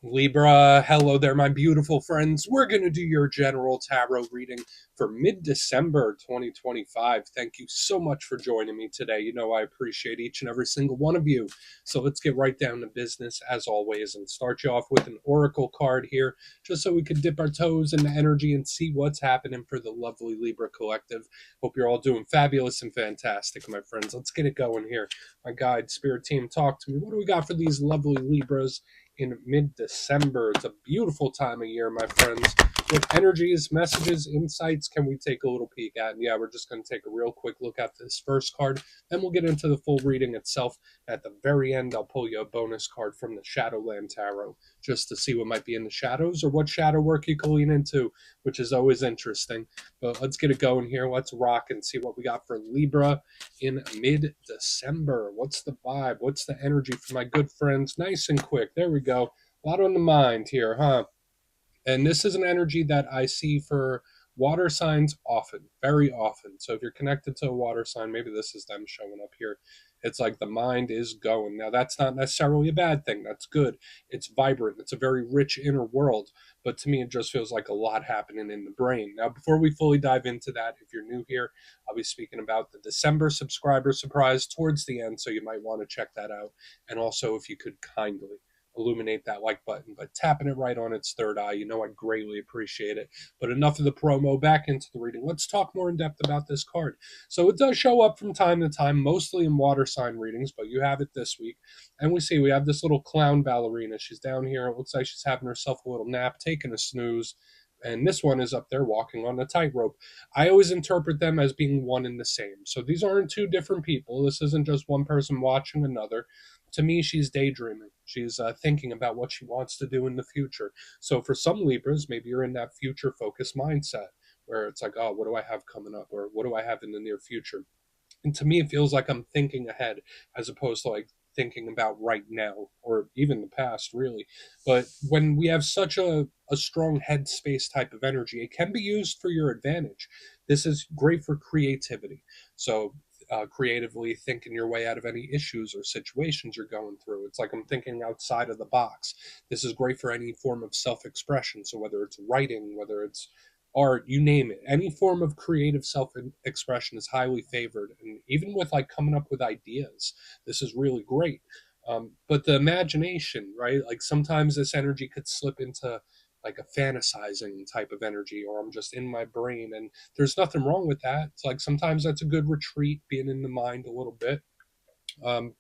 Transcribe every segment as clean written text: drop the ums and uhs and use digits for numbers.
Libra, hello there, my beautiful friends. We're going to do your general tarot reading for mid-December 2025. Thank you so much for joining me today. You know I appreciate each and every single one of you. So let's get right down to business as always and start you off with an oracle card here, just so we can dip our toes in the energy and see what's happening for the lovely Libra collective. Hope you're all doing fabulous and fantastic, my friends. Let's get it going here. My guide, spirit team, talk to me. What do we got for these lovely Libras in mid-December? It's a beautiful time of year, my friends. What energies, messages, insights can we take a little peek at? And yeah, we're just going to take a real quick look at this first card. Then we'll get into the full reading itself. At the very end, I'll pull you a bonus card from the Shadowland Tarot just to see what might be in the shadows or what shadow work you can lean into, which is always interesting. But let's get it going here. Let's rock and see what we got for Libra in mid-December. What's the vibe? What's the energy for my good friends? Nice and quick. There we go. A lot on the mind here, huh? And this is an energy that I see for water signs often, very often. So if you're connected to a water sign, maybe this is them showing up here. It's like the mind is going. Now, that's not necessarily a bad thing. That's good. It's vibrant. It's a very rich inner world. But to me, it just feels like a lot happening in the brain. Now, before we fully dive into that, if you're new here, I'll be speaking about the December subscriber surprise towards the end. So you might want to check that out. And also, if you could kindly illuminate that like button, but tapping it right on its third eye, you know I'd greatly appreciate it. But enough of the promo, back into the reading. Let's talk more in depth about this card. So it does show up from time to time, mostly in water sign readings, but you have it this week. And we have this little clown ballerina. She's down here. It looks like she's having herself a little nap, taking a snooze. And this one is up there walking on a tightrope. I always interpret them as being one and the same. So these aren't two different people. This isn't just one person watching another. To me, she's daydreaming. She's thinking about what she wants to do in the future. So for some Libras, maybe you're in that future focused mindset where it's like, oh, what do I have coming up? Or what do I have in the near future? And to me, it feels like I'm thinking ahead as opposed to like thinking about right now or even the past, really. But when we have such a strong headspace type of energy, it can be used for your advantage. This is great for creativity. So, creatively thinking your way out of any issues or situations you're going through. It's like I'm thinking outside of the box. This is great for any form of self expression. So, whether it's writing, whether it's art, you name it. Any form of creative self expression is highly favored. And even with like coming up with ideas, this is really great. But the imagination, right? Like sometimes this energy could slip into like a fantasizing type of energy, or I'm just in my brain. And there's nothing wrong with that. It's like sometimes that's a good retreat, being in the mind a little bit. Um,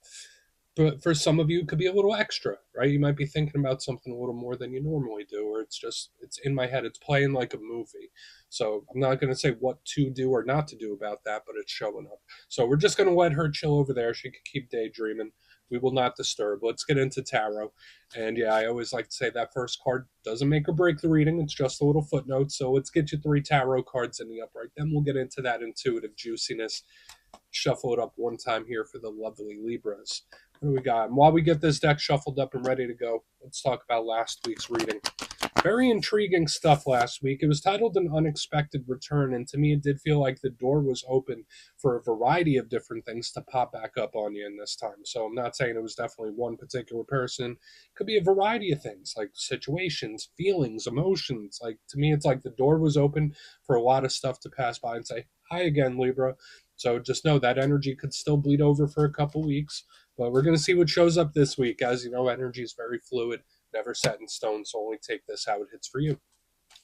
but for some of you, it could be a little extra, right? You might be thinking about something a little more than you normally do, or it's in my head, it's playing like a movie. So I'm not going to say what to do or not to do about that, but it's showing up. So we're just going to let her chill over there. She can keep daydreaming. We will not disturb. Let's get into tarot. And yeah, I always like to say that first card doesn't make or break the reading. It's just a little footnote. So let's get you 3 tarot cards in the upright. Then we'll get into that intuitive juiciness. Shuffle it up one time here for the lovely Libras. What do we got? And while we get this deck shuffled up and ready to go, let's talk about last week's reading. Very intriguing stuff last week. It was titled An Unexpected Return, and to me, it did feel like the door was open for a variety of different things to pop back up on you in this time. So I'm not saying it was definitely one particular person. It could be a variety of things, like situations, feelings, emotions. Like, to me, it's like the door was open for a lot of stuff to pass by and say, hi again, Libra. So just know that energy could still bleed over for a couple weeks, but we're going to see what shows up this week. As you know, energy is very fluid, never set in stone, so only take this how it hits for you,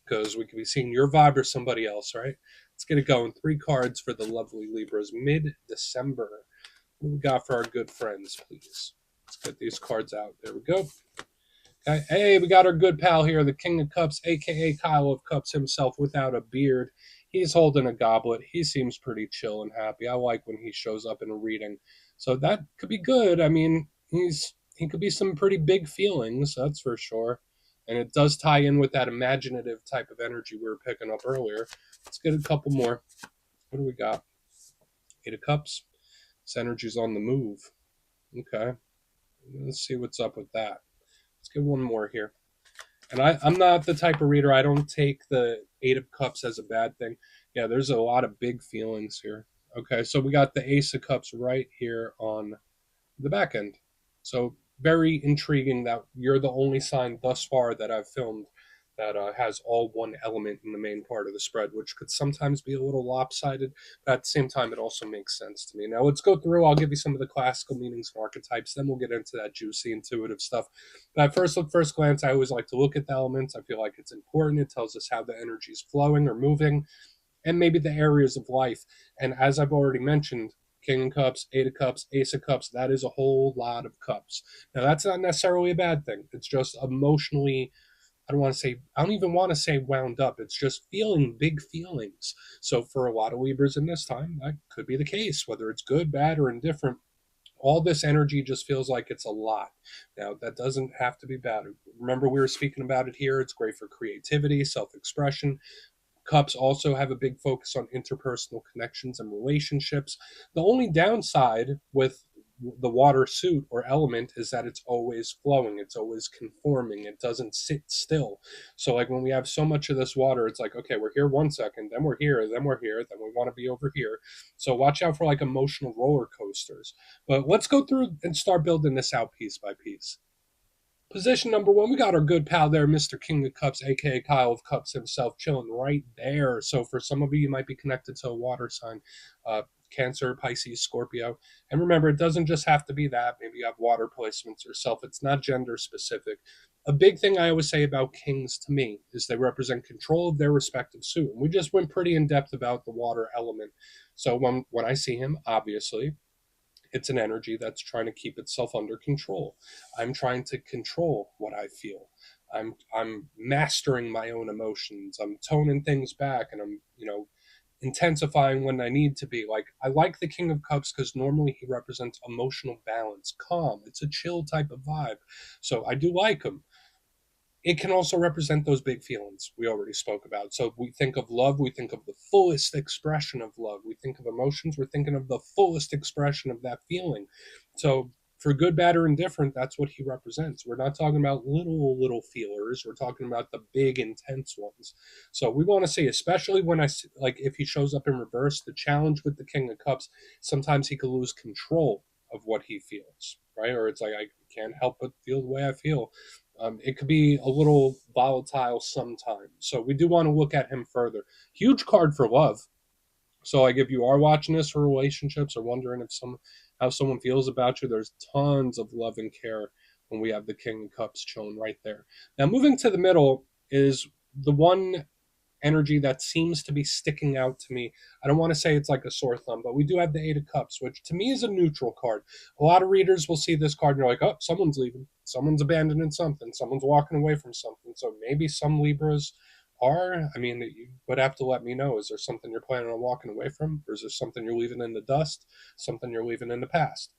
because we could be seeing your vibe or somebody else, right? Let's get it going. 3 cards for the lovely Libras, mid-December. What do we got for our good friends, please? Let's get these cards out. There we go. Okay. Hey, we got our good pal here, the King of Cups, a.k.a. Kyle of Cups himself without a beard. He's holding a goblet. He seems pretty chill and happy. I like when he shows up in a reading. So that could be good. I mean, he could be some pretty big feelings, that's for sure. And it does tie in with that imaginative type of energy we were picking up earlier. Let's get a couple more. What do we got? 8 of Cups. This energy's on the move. Okay. Let's see what's up with that. Let's get one more here. And I'm not the type of reader, I don't take the 8 of Cups as a bad thing. Yeah, there's a lot of big feelings here. Okay, so we got the Ace of Cups right here on the back end. So very intriguing that you're the only sign thus far that I've filmed that has all one element in the main part of the spread, which could sometimes be a little lopsided, but at the same time, it also makes sense to me. Now, let's go through. I'll give you some of the classical meanings and archetypes, then we'll get into that juicy, intuitive stuff. But at first glance, I always like to look at the elements. I feel like it's important. It tells us how the energy is flowing or moving, and maybe the areas of life. And as I've already mentioned, King of Cups, Eight of Cups, Ace of Cups, that is a whole lot of cups. Now, that's not necessarily a bad thing. It's just emotionally, I don't even want to say wound up. It's just feeling big feelings. So for a lot of Libras in this time, that could be the case, whether it's good, bad, or indifferent. All this energy just feels like it's a lot. Now, that doesn't have to be bad. Remember, we were speaking about it here. It's great for creativity, self expression. Cups also have a big focus on interpersonal connections and relationships. The only downside with the water suit or element is that it's always flowing, it's always conforming, it doesn't sit still. So, like when we have so much of this water, it's like, okay, we're here 1 second, then we're here, then we're here, then we want to be over here. So, watch out for like emotional roller coasters. But let's go through and start building this out piece by piece. Position number one, we got our good pal there, Mr. King of Cups, aka Kyle of Cups himself, chilling right there. So for some of you, you might be connected to a water sign, Cancer, Pisces, Scorpio. And remember, it doesn't just have to be that. Maybe you have water placements yourself. It's not gender specific. A big thing I always say about kings to me is they represent control of their respective suit. And we just went pretty in depth about the water element. So when I see him, obviously, it's an energy that's trying to keep itself under control. I'm trying to control what I feel. I'm mastering my own emotions. I'm toning things back, and I'm intensifying when I need to be. Like, I like the King of Cups because normally he represents emotional balance, calm. It's a chill type of vibe. So I do like him. It can also represent those big feelings we already spoke about. So we think of love, we think of the fullest expression of love. We think of emotions, we're thinking of the fullest expression of that feeling. So for good, bad, or indifferent, that's what he represents. We're not talking about little feelers. We're talking about the big, intense ones. So we want to see, especially when like if he shows up in reverse, the challenge with the King of Cups, sometimes he could lose control of what he feels, right? Or it's like, I can't help but feel the way I feel. It could be a little volatile sometimes. So we do want to look at him further. Huge card for love. So like if you are watching this for relationships or wondering if how someone feels about you, there's tons of love and care when we have the King of Cups chilling right there. Now moving to the middle is the one energy that seems to be sticking out to me. I don't want to say it's like a sore thumb, but we do have the Eight of Cups, which to me is a neutral card. A lot of readers will see this card and they're like, oh, someone's leaving, someone's abandoning something, someone's walking away from something. So maybe some Libras are, I mean, you would have to let me know. Is there something you're planning on walking away from? Or is there something you're leaving in the dust? Something you're leaving in the past?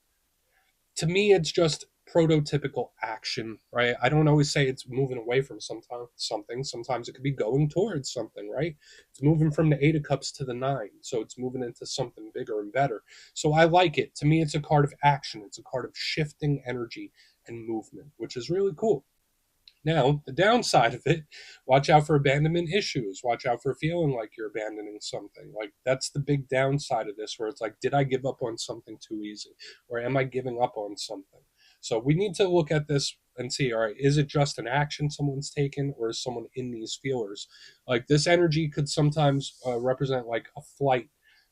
To me, it's just prototypical action, right? I don't always say it's moving away from something. Sometimes it could be going towards something, right? It's moving from the Eight of Cups to the Nine, so it's moving into something bigger and better. So I like it. To me, it's a card of action. It's a card of shifting energy and movement, which is really cool. Now, the downside of it, watch out for abandonment issues. Watch out for feeling like you're abandoning something. Like, that's the big downside of this, where it's like, did I give up on something too easy? Or am I giving up on something? So we need to look at this and see, all right, is it just an action someone's taken, or is someone in these feelers? Like, this energy could sometimes represent like a flight,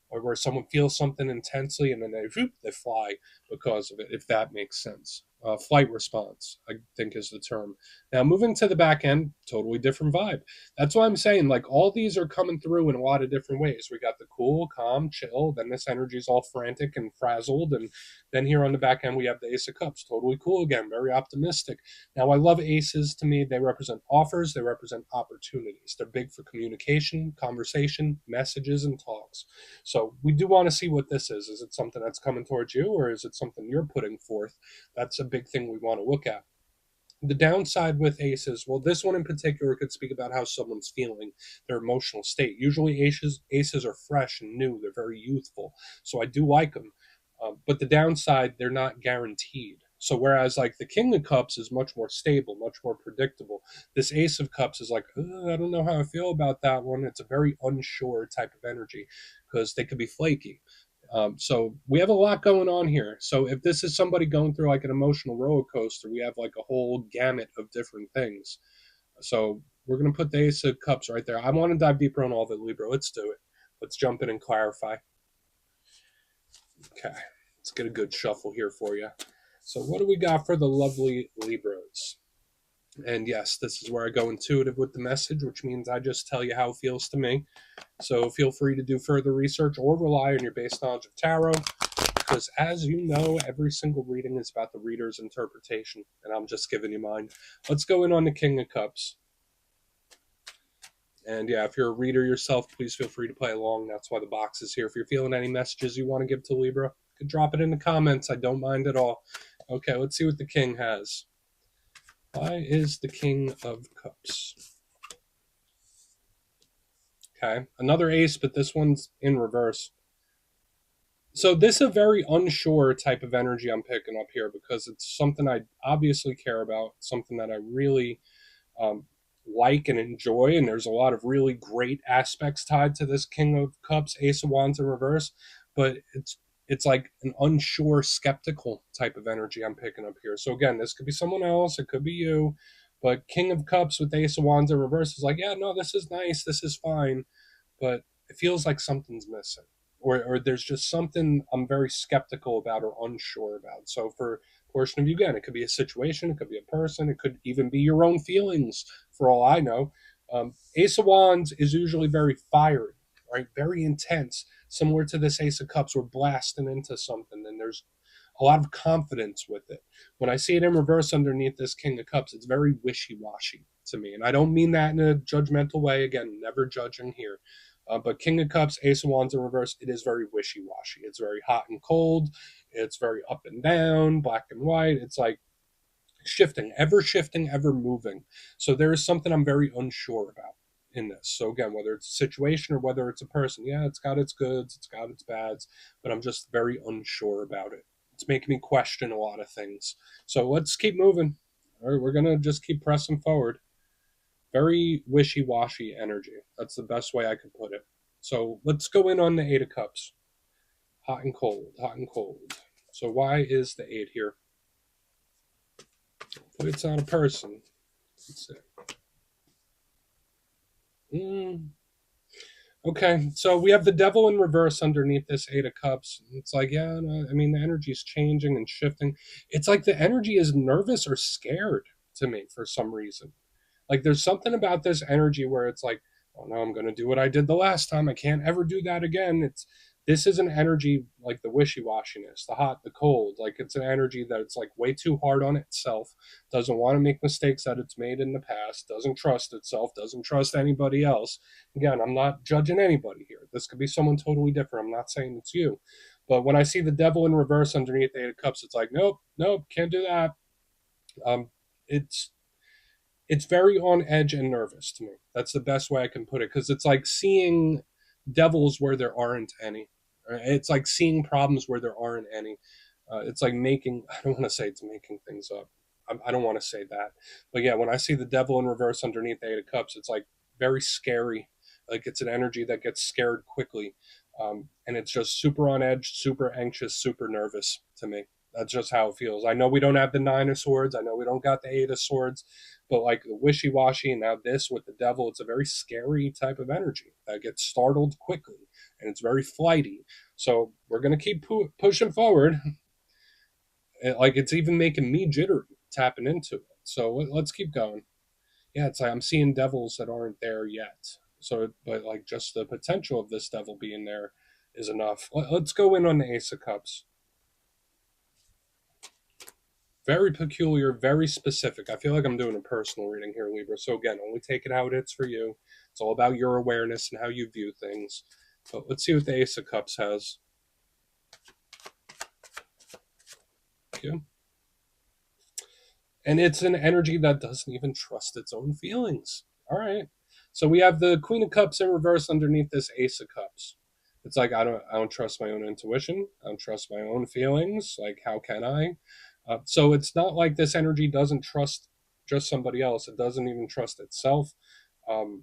or where someone feels something intensely and then they fly because of it, if that makes sense. Flight response, I think, is the term. Now, moving to the back end, totally different vibe. That's why I'm saying, like, all these are coming through in a lot of different ways. We got the cool, calm, chill, then this energy is all frantic and frazzled, and then here on the back end, we have the Ace of Cups, totally cool again, very optimistic. Now, I love aces. To me, they represent offers, they represent opportunities. They're big for communication, conversation, messages, and talks. So we do want to see what this is. Is it something that's coming towards you, or is it something you're putting forth? That's a big thing we want to look at. The downside with aces, well, this one in particular could speak about how someone's feeling, their emotional state. Usually aces are fresh and new. They're very youthful. So I do like them. But the downside, they're not guaranteed. So whereas like the King of Cups is much more stable, much more predictable, this Ace of Cups is like, I don't know how I feel about that one. It's a very unsure type of energy because they could be flaky. So we have a lot going on here. So if this is somebody going through like an emotional roller coaster, we have like a whole gamut of different things. So we're going to put the Ace of Cups right there. I want to dive deeper on all of it, Libra. Let's do it. Let's jump in and clarify. Okay, let's get a good shuffle here for you. So what do we got for the lovely Libras? And yes, this is where I go intuitive with the message, which means I just tell you how it feels to me. So feel free to do further research or rely on your base knowledge of tarot, because as you know, every single reading is about the reader's interpretation, and I'm just giving you mine. Let's go in on the King of Cups. And yeah, if you're a reader yourself, please feel free to play along. That's why the box is here. If you're feeling any messages you want to give to Libra, you can drop it in the comments. I don't mind at all. Okay, let's see what the King has. Why is the King of Cups? Okay, another ace, but this one's in reverse. So this is a very unsure type of energy I'm picking up here, because it's something I obviously care about, something that I really like and enjoy, and there's a lot of really great aspects tied to this King of Cups, Ace of Wands in reverse, but it's like an unsure, skeptical type of energy I'm picking up here. So again, this could be someone else, it could be you, but King of Cups with Ace of Wands in reverse is like, yeah, no, this is nice, this is fine, but it feels like something's missing. Or there's just something I'm very skeptical about or unsure about. So for a portion of you, again, it could be a situation, it could be a person, it could even be your own feelings, for all I know. Ace of Wands is usually very fiery, right? Very intense, similar to this Ace of Cups. We're blasting into something, and there's a lot of confidence with it. When I see it in reverse underneath this King of Cups, it's very wishy-washy to me. And I don't mean that in a judgmental way. Again, never judging here. But King of Cups, Ace of Wands in reverse, it is very wishy-washy. It's very hot and cold. It's very up and down, black and white. It's like shifting, ever moving. So there is something I'm very unsure about in this. So again, whether it's a situation or whether it's a person, yeah, it's got its goods, it's got its bads, but I'm just very unsure about it. It's making me question a lot of things. So let's keep moving. All right, we're going to just keep pressing forward. Very wishy-washy energy. That's the best way I could put it. So let's go in on the Eight of Cups. Hot and cold, hot and cold. So why is the 8 here? But it's not a person. Let's see. Okay, so we have the Devil in reverse underneath this Eight of Cups. It's like, yeah, no, I mean, the energy is changing and shifting. It's like the energy is nervous or scared to me for some reason. Like there's something about this energy where it's like, oh no, I'm going to do what I did the last time. I can't ever do that again. This is an energy like the wishy-washiness, the hot, the cold. Like it's an energy that it's like way too hard on itself, doesn't want to make mistakes that it's made in the past, doesn't trust itself, doesn't trust anybody else. Again, I'm not judging anybody here. This could be someone totally different. I'm not saying it's you. But when I see the Devil in reverse underneath the Eight of Cups, it's like, nope, can't do that. It's it's very on edge and nervous to me. That's the best way I can put it, because it's like seeing devils where there aren't any. It's like seeing problems where there aren't any. It's like making, I don't want to say it's making things up. I don't want to say that. But yeah, when I see the Devil in reverse underneath the Eight of Cups, it's like very scary. Like it's an energy that gets scared quickly. And it's just super on edge, super anxious, super nervous to me. That's just how it feels. I know we don't have the Nine of Swords. I know we don't got the Eight of Swords, but like the wishy-washy and now this with the Devil, it's a very scary type of energy that gets startled quickly, and it's very flighty. So we're going to keep pushing forward. Like it's even making me jittery tapping into it. So let's keep going. Yeah, it's like I'm seeing devils that aren't there yet. So, but like just the potential of this devil being there is enough. Let's go in on the Ace of Cups. Very peculiar, very specific. I feel like I'm doing a personal reading here, Libra. So again, only take it how it is for you. It's all about your awareness and how you view things. But let's see what the Ace of Cups has. Okay. And it's an energy that doesn't even trust its own feelings. All right. So we have the Queen of Cups in reverse underneath this Ace of Cups. It's like I don't trust my own intuition. I don't trust my own feelings. Like how can I? So it's not like this energy doesn't trust just somebody else. It doesn't even trust itself. Um,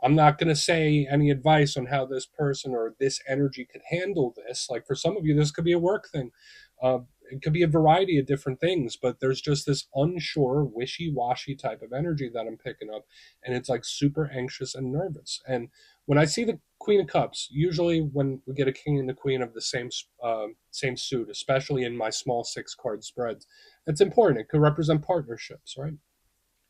I'm not going to say any advice on how this person or this energy could handle this. Like for some of you, this could be a work thing. It could be a variety of different things, but there's just this unsure, wishy washy type of energy that I'm picking up. And it's like super anxious and nervous. And when I see the Queen of Cups, usually when we get a king and the queen of the same suit, especially in my small 6 card spreads, it's important. It could represent partnerships, right?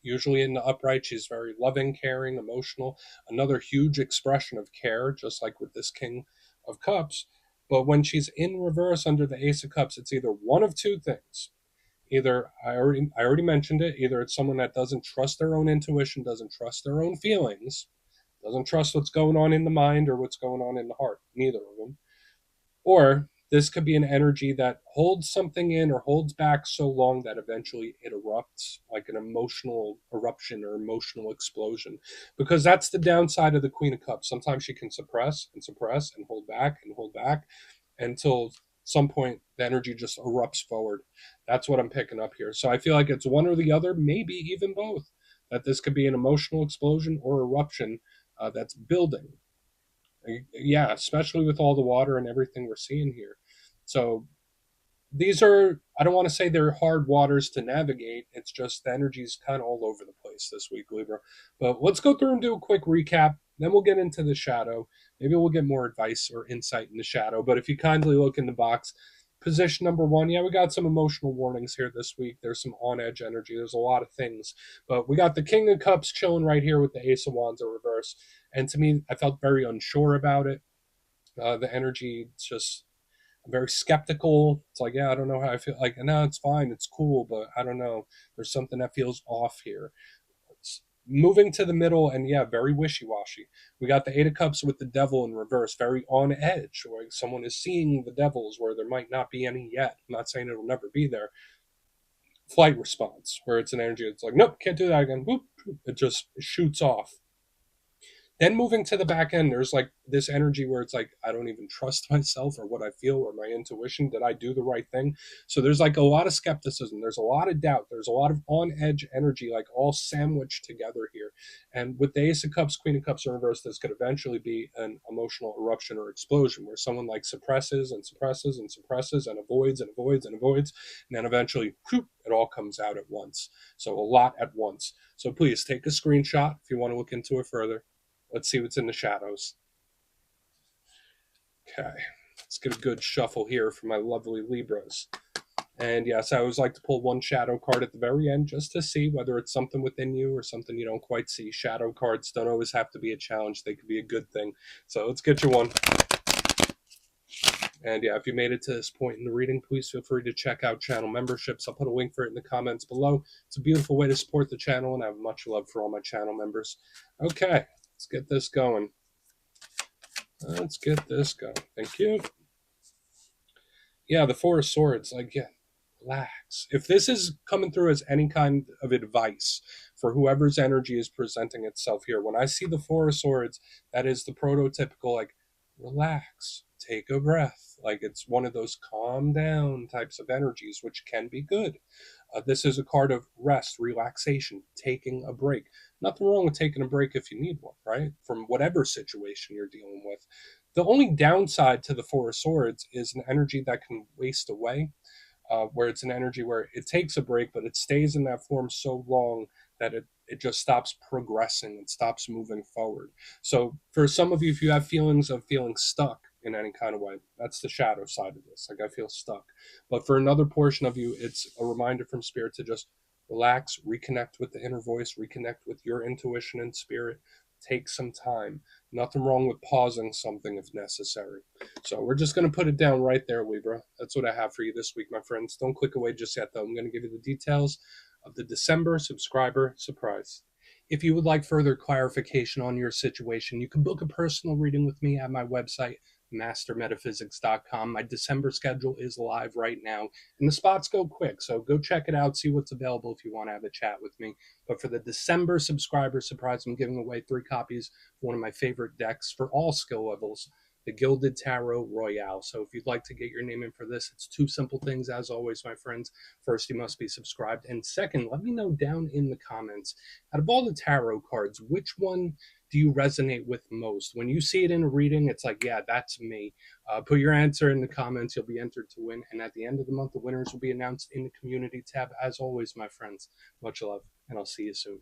Usually in the upright, she's very loving, caring, emotional. Another huge expression of care, just like with this King of Cups. But when she's in reverse under the Ace of Cups, it's either one of two things. Either I already mentioned it. Either it's someone that doesn't trust their own intuition, doesn't trust their own feelings, doesn't trust what's going on in the mind or what's going on in the heart. Neither of them. Or this could be an energy that holds something in or holds back so long that eventually it erupts, like an emotional eruption or emotional explosion. Because that's the downside of the Queen of Cups. Sometimes she can suppress and suppress and hold back until some point the energy just erupts forward. That's what I'm picking up here. So I feel like it's one or the other, maybe even both. That this could be an emotional explosion or eruption that's building. Yeah, especially with all the water and everything we're seeing here. So these are, I don't want to say they're hard waters to navigate. It's just the energy's kind of all over the place this week, Libra. But let's go through and do a quick recap. Then we'll get into the shadow. Maybe we'll get more advice or insight in the shadow. But if you kindly look in the box, position number 1, yeah, we got some emotional warnings here this week. There's some on edge energy. There's a lot of things. But we got the King of Cups chilling right here with the Ace of Wands in reverse. And to me, I felt very unsure about it. The energy, it's just very skeptical. It's like, yeah, I don't know how I feel. Like, no, it's fine, it's cool, but I don't know. There's something that feels off here. It's moving to the middle, and yeah, very wishy washy. We got the Eight of Cups with the Devil in reverse, very on edge, where someone is seeing the devils where there might not be any yet. I'm not saying it'll never be there. Flight response, where it's an energy. It's like, nope, can't do that again. Whoop, it just shoots off. Then moving to the back end, there's like this energy where it's like, I don't even trust myself or what I feel or my intuition. Did I do the right thing? So there's like a lot of skepticism. There's a lot of doubt. There's a lot of on edge energy, like all sandwiched together here. And with the Ace of Cups, Queen of Cups in reverse, this could eventually be an emotional eruption or explosion where someone like suppresses and suppresses and suppresses and avoids and avoids and avoids. And then eventually, whoop, it all comes out at once. So a lot at once. So please take a screenshot if you want to look into it further. Let's see what's in the shadows. Okay, let's get a good shuffle here for my lovely Libras. And yes, I always like to pull one shadow card at the very end just to see whether it's something within you or something you don't quite see. Shadow cards don't always have to be a challenge. They could be a good thing. So let's get you one. And yeah, if you made it to this point in the reading, please feel free to check out channel memberships. I'll put a link for it in the comments below. It's a beautiful way to support the channel, and I have much love for all my channel members. Okay, let's get this going. Let's get this going. Thank you. Yeah, the Four of Swords. Like, yeah, relax. If this is coming through as any kind of advice for whoever's energy is presenting itself here, when I see the Four of Swords, that is the prototypical, like, relax, take a breath. Like, it's one of those calm down types of energies, which can be good. This is a card of rest, relaxation, taking a break. Nothing wrong with taking a break if you need one, right? From whatever situation you're dealing with. The only downside to the Four of Swords is an energy that can waste away, where it's an energy where it takes a break, but it stays in that form so long that it just stops progressing, it stops moving forward. So for some of you, if you have feelings of feeling stuck in any kind of way, that's the shadow side of this. Like, I feel stuck. But for another portion of you, it's a reminder from spirit to just relax, reconnect with the inner voice, reconnect with your intuition and spirit. Take some time. Nothing wrong with pausing something if necessary. So we're just going to put it down right there, Libra. That's what I have for you this week, my friends. Don't click away just yet, though. I'm going to give you the details of the December subscriber surprise. If you would like further clarification on your situation, you can book a personal reading with me at my website, mastermetaphysics.com. My December schedule is live right now, and the spots go quick, so go check it out, see what's available if you want to have a chat with me. But for the December subscriber surprise, I'm giving away 3 copies of one of my favorite decks for all skill levels, the Gilded Tarot Royale. So if you'd like to get your name in for this, it's 2 simple things, as always, my friends. First, you must be subscribed, and second, let me know down in the comments, out of all the tarot cards, which one do you resonate with most? When you see it in a reading, it's like, yeah, that's me. Put your answer in the comments. You'll be entered to win. And at the end of the month, the winners will be announced in the community tab. As always, my friends, much love, and I'll see you soon.